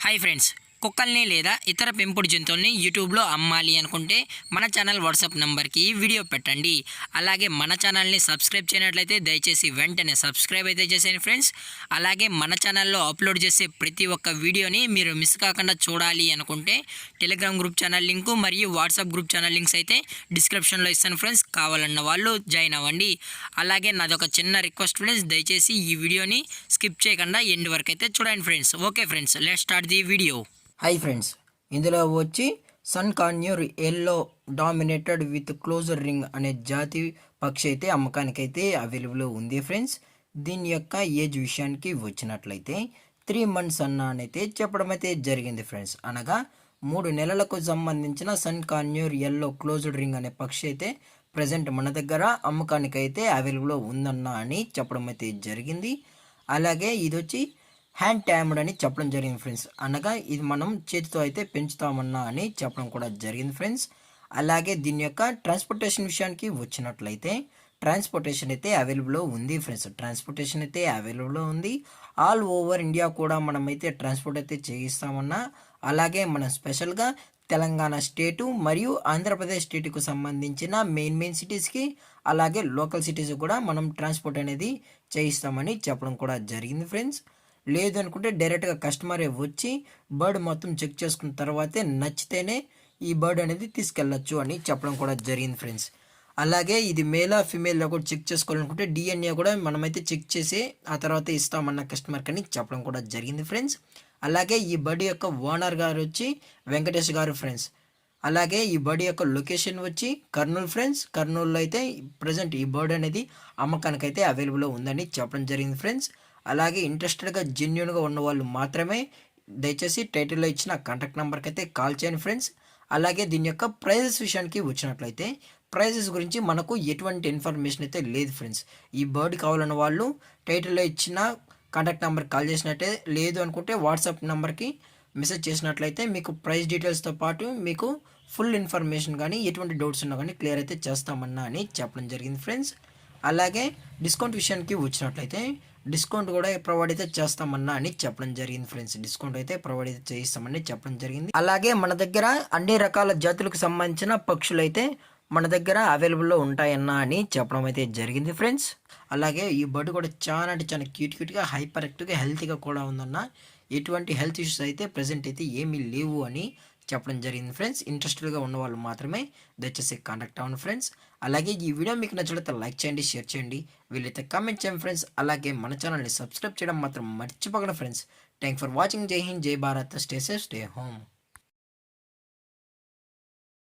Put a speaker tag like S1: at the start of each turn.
S1: Hi friends, కుక్కల్ని లేదా ఇతర పెంపుడు జంతువుల్ని యూట్యూబ్లో అమ్మాలి అనుకుంటే మన ఛానల్ వాట్సాప్ నెంబర్కి వీడియో పెట్టండి. అలాగే మన ఛానల్ని సబ్స్క్రైబ్ చేయనట్లయితే దయచేసి వెంటనే సబ్స్క్రైబ్ అయితే చేసేయండి ఫ్రెండ్స్. అలాగే మన ఛానల్లో అప్లోడ్ చేసే ప్రతి ఒక్క వీడియోని మీరు మిస్ కాకుండా చూడాలి అనుకుంటే టెలిగ్రామ్ గ్రూప్ ఛానల్ లింకు మరియు వాట్సాప్ గ్రూప్ ఛానల్ లింక్స్ అయితే డిస్క్రిప్షన్లో ఇస్తాను ఫ్రెండ్స్. కావాలన్న వాళ్ళు జాయిన్ అవ్వండి. అలాగే నాదొక చిన్న రిక్వెస్ట్ ఫ్రెండ్స్, దయచేసి ఈ వీడియోని స్కిప్ చేయకుండా ఎండ్ వరకు అయితే చూడండి friends. Okay friends, let's start the video.
S2: Hi friends, ఇందులో వచ్చి sun conure yellow dominated with closer ring అనే జాతి పక్షి అయితే అమ్మకానికైతే అవైలబుల్ ఉంది ఫ్రెండ్స్. దీని యొక్క ఏజ్ విషయానికి వచ్చినట్లయితే 3 months అయితే చెప్పడం అయితే జరిగింది ఫ్రెండ్స్. అనగా 3 నెలలకు సంబంధించిన sun conure yellow closed ring అనే పక్షి అయితే ప్రజెంట్ మన దగ్గర అమ్మకానికైతే అవైలబుల్ ఉందన్న అని చెప్పడం అయితే జరిగింది. అలాగే ఇది వచ్చి హ్యాండ్ ట్యామ్డ్ అని చెప్పడం జరిగింది ఫ్రెండ్స్. అనగా ఇది మనం చేతితో అయితే పెంచుతామన్నా అని చెప్పడం కూడా జరిగింది ఫ్రెండ్స్. అలాగే దీని యొక్క ట్రాన్స్పోర్టేషన్ విషయానికి వచ్చినట్లయితే ట్రాన్స్పోర్టేషన్ అయితే అవైలబుల్ ఉంది ఫ్రెండ్స్. ట్రాన్స్పోర్టేషన్ అయితే అవైలబుల్ ఉంది. ఆల్ ఓవర్ ఇండియా కూడా మనమైతే ట్రాన్స్పోర్ట్ అయితే చేయిస్తామన్నా. అలాగే మనం స్పెషల్గా తెలంగాణ స్టేటు మరియు ఆంధ్రప్రదేశ్ స్టేట్కు సంబంధించిన మెయిన్ సిటీస్కి అలాగే లోకల్ సిటీస్ కూడా మనం ట్రాన్స్పోర్ట్ అనేది చేయిస్తామని చెప్పడం కూడా జరిగింది ఫ్రెండ్స్. లేదు అనుకుంటే డైరెక్ట్గా కస్టమరే వచ్చి బర్డ్ మొత్తం చెక్ చేసుకున్న తర్వాతే నచ్చితేనే ఈ బర్డ్ అనేది తీసుకెళ్ళచ్చు అని చెప్పడం కూడా జరిగింది ఫ్రెండ్స్. అలాగే ఇది మేలా ఫిమేల్లో కూడా చెక్ చేసుకోవాలనుకుంటే DNA కూడా మనమైతే చెక్ చేసి ఆ తర్వాత ఇస్తామన్న కస్టమర్కి అని చెప్పడం కూడా జరిగింది ఫ్రెండ్స్. అలాగే ఈ బర్డ్ యొక్క ఓనర్ గారు వచ్చి వెంకటేష్ గారు ఫ్రెండ్స్. అలాగే ఈ బర్డ్ యొక్క లొకేషన్ వచ్చి కర్నూలు ఫ్రెండ్స్. కర్నూలులో అయితే ప్రజెంట్ ఈ బర్డ్ అనేది అమ్మకానికైతే అవైలబుల్ ఉందని చెప్పడం జరిగింది ఫ్రెండ్స్. అలాగే ఇంట్రెస్టెడ్గా జెన్యున్గా ఉన్న వాళ్ళు మాత్రమే దయచేసి టైటిల్లో ఇచ్చిన కాంటాక్ట్ నెంబర్కి అయితే కాల్ చేయండి ఫ్రెండ్స్. అలాగే దీని యొక్క ప్రైజెస్ విషయానికి వచ్చినట్లయితే ప్రైజెస్ గురించి మనకు ఎటువంటి ఇన్ఫర్మేషన్ అయితే లేదు ఫ్రెండ్స్. ఈ బర్డ్ కావాలన్న వాళ్ళు టైటిల్లో ఇచ్చిన కాంటాక్ట్ నెంబర్కి కాల్ చేసినట్టే, లేదు అనుకుంటే వాట్సాప్ నెంబర్కి మెసేజ్ చేసినట్లయితే మీకు ప్రైస్ డీటెయిల్స్తో పాటు మీకు ఫుల్ ఇన్ఫర్మేషన్ కానీ ఎటువంటి డౌట్స్ ఉన్నా కానీ క్లియర్ అయితే చేస్తామన్నా అని చెప్పడం జరిగింది ఫ్రెండ్స్. అలాగే డిస్కౌంట్ విషయానికి వచ్చినట్లయితే డిస్కౌంట్ కూడా ప్రొవైడ్ అయితే చేస్తామన్నా అని చెప్పడం జరిగింది ఫ్రెండ్స్. డిస్కౌంట్ అయితే ప్రొవైడ్ అయితే చేయిస్తామని చెప్పడం జరిగింది. అలాగే మన దగ్గర అన్ని రకాల జాతులకు సంబంధించిన పక్షులు అయితే మన దగ్గర అవైలబుల్లో ఉంటాయన్నా అని చెప్పడం అయితే జరిగింది ఫ్రెండ్స్. అలాగే ఈ బర్డ్ కూడా చాలా అంటే చాలా క్యూట్గా హైపర్ యాక్టివ్గా హెల్తీగా కూడా ఉందన్న. ఎటువంటి హెల్త్ ఇష్యూస్ అయితే ప్రజెంట్ అయితే ఏమీ లేవు అని చెప్పడం జరిగింది ఫ్రెండ్స్. ఇంట్రెస్టెడ్గా ఉన్న వాళ్ళు మాత్రమే దయచేసి కాంటాక్ట్ అవ్వండి ఫ్రెండ్స్. అలాగే ఈ వీడియో మీకు నచ్చినట్లయితే లైక్ చేయండి, షేర్ చేయండి, వీలైతే కామెంట్ చేయండి ఫ్రెండ్స్. అలాగే మన ఛానల్ని సబ్స్క్రైబ్ చేయడం మాత్రం మర్చిపోకండి ఫ్రెండ్స్. Thank for watching. జై హింద్, జై Bharat, stay safe, stay home.